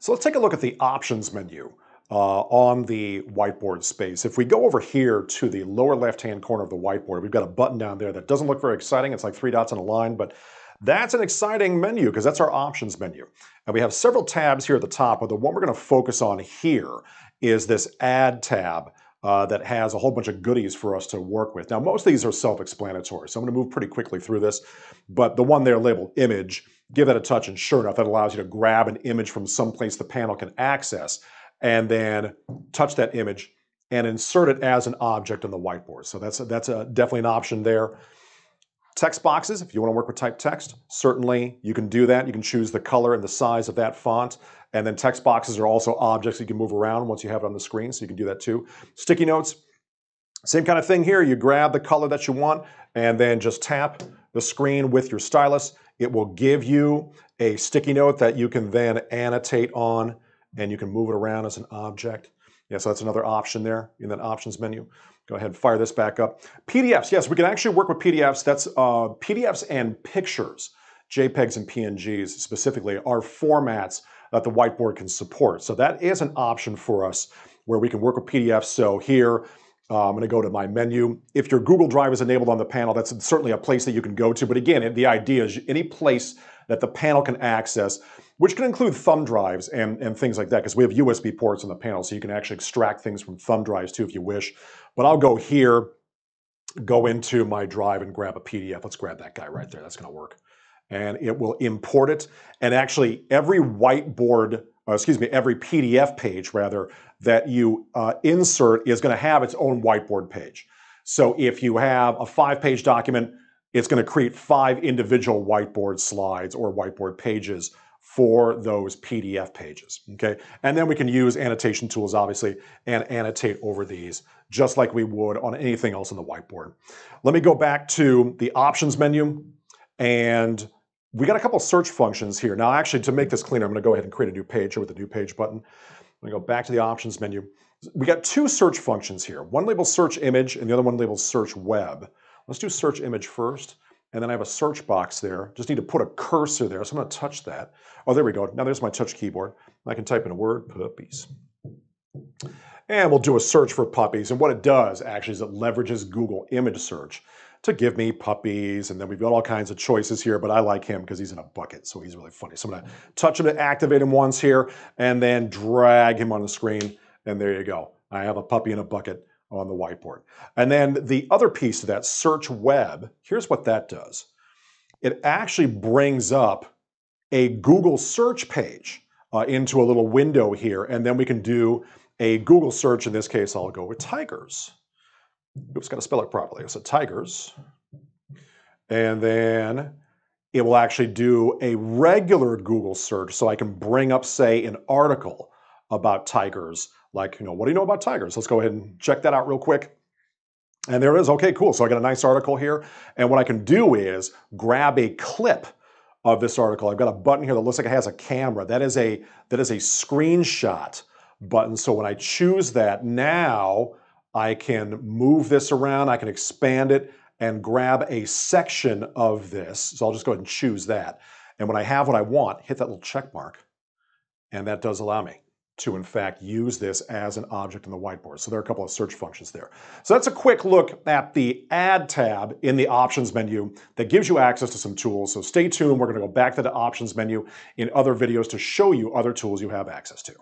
So let's take a look at the options menu on the whiteboard space. If we go over here to the lower left-hand corner of the whiteboard, we've got a button down there that doesn't look very exciting. It's like 3 dots on a line, but that's an exciting menu because that's our options menu. And we have several tabs here at the top, but the one we're going to focus on here is this Add tab that has a whole bunch of goodies for us to work with. Now, most of these are self-explanatory, so I'm going to move pretty quickly through this, but the one there labeled Image, give that a touch, and sure enough, that allows you to grab an image from someplace the panel can access, and then touch that image and insert it as an object on the whiteboard. So that's definitely an option there. Text boxes, if you want to work with typed text, certainly you can do that. You can choose the color and the size of that font. And then text boxes are also objects you can move around once you have it on the screen, so you can do that too. Sticky notes, same kind of thing here. You grab the color that you want and then just tap the screen with your stylus. It will give you a sticky note that you can then annotate on, and you can move it around as an object. Yeah, so that's another option there in that options menu. Go ahead and fire this back up. PDFs, yes, we can actually work with PDFs. That's PDFs and pictures, JPEGs and PNGs specifically, are formats that the whiteboard can support. So that is an option for us where we can work with PDFs. So here, I'm going to go to my menu. If your Google Drive is enabled on the panel, that's certainly a place that you can go to. But again, the idea is any place that the panel can access, which can include thumb drives and things like that, because we have USB ports on the panel, so you can actually extract things from thumb drives too if you wish. But I'll go here, go into my drive and grab a PDF. Let's grab that guy right there. That's going to work. And it will import it. And actually, every whiteboard, every PDF page rather, that you insert is going to have its own whiteboard page. So if you have a 5-page document, it's going to create 5 individual whiteboard slides or whiteboard pages for those PDF pages, okay? And then we can use annotation tools, obviously, and annotate over these, just like we would on anything else on the whiteboard. Let me go back to the options menu, and we got a couple of search functions here. Now, actually, to make this cleaner, I'm gonna go ahead and create a new page here with the new page button. I'm gonna go back to the options menu. We got 2 search functions here. One labeled search image, and the other one labeled search web. Let's do search image first. And then I have a search box there. Just need to put a cursor there. So I'm going to touch that. Oh, there we go. Now there's my touch keyboard. I can type in a word, puppies. And we'll do a search for puppies. And what it does actually is it leverages Google image search to give me puppies. And then we've got all kinds of choices here, but I like him because he's in a bucket. So he's really funny. So I'm going to touch him to activate him once here and then drag him on the screen. And there you go. I have a puppy in a bucket on the whiteboard. And then the other piece of that, search web, here's what that does. It actually brings up a Google search page into a little window here, and then we can do a Google search. In this case, I'll go with tigers. Oops, got to spell it properly. So tigers. And then it will actually do a regular Google search, so I can bring up, say, an article about tigers. Like, what do you know about tigers? Let's go ahead and check that out real quick. And there it is. Okay, cool. So I got a nice article here. And what I can do is grab a clip of this article. I've got a button here that looks like it has a camera. That is a screenshot button. So when I choose that, now I can move this around. I can expand it and grab a section of this. So I'll just go ahead and choose that. And when I have what I want, hit that little check mark. And that does allow me to, in fact, use this as an object in the whiteboard. So there are a couple of search functions there. So that's a quick look at the Add tab in the Options menu that gives you access to some tools. So stay tuned. We're going to go back to the Options menu in other videos to show you other tools you have access to.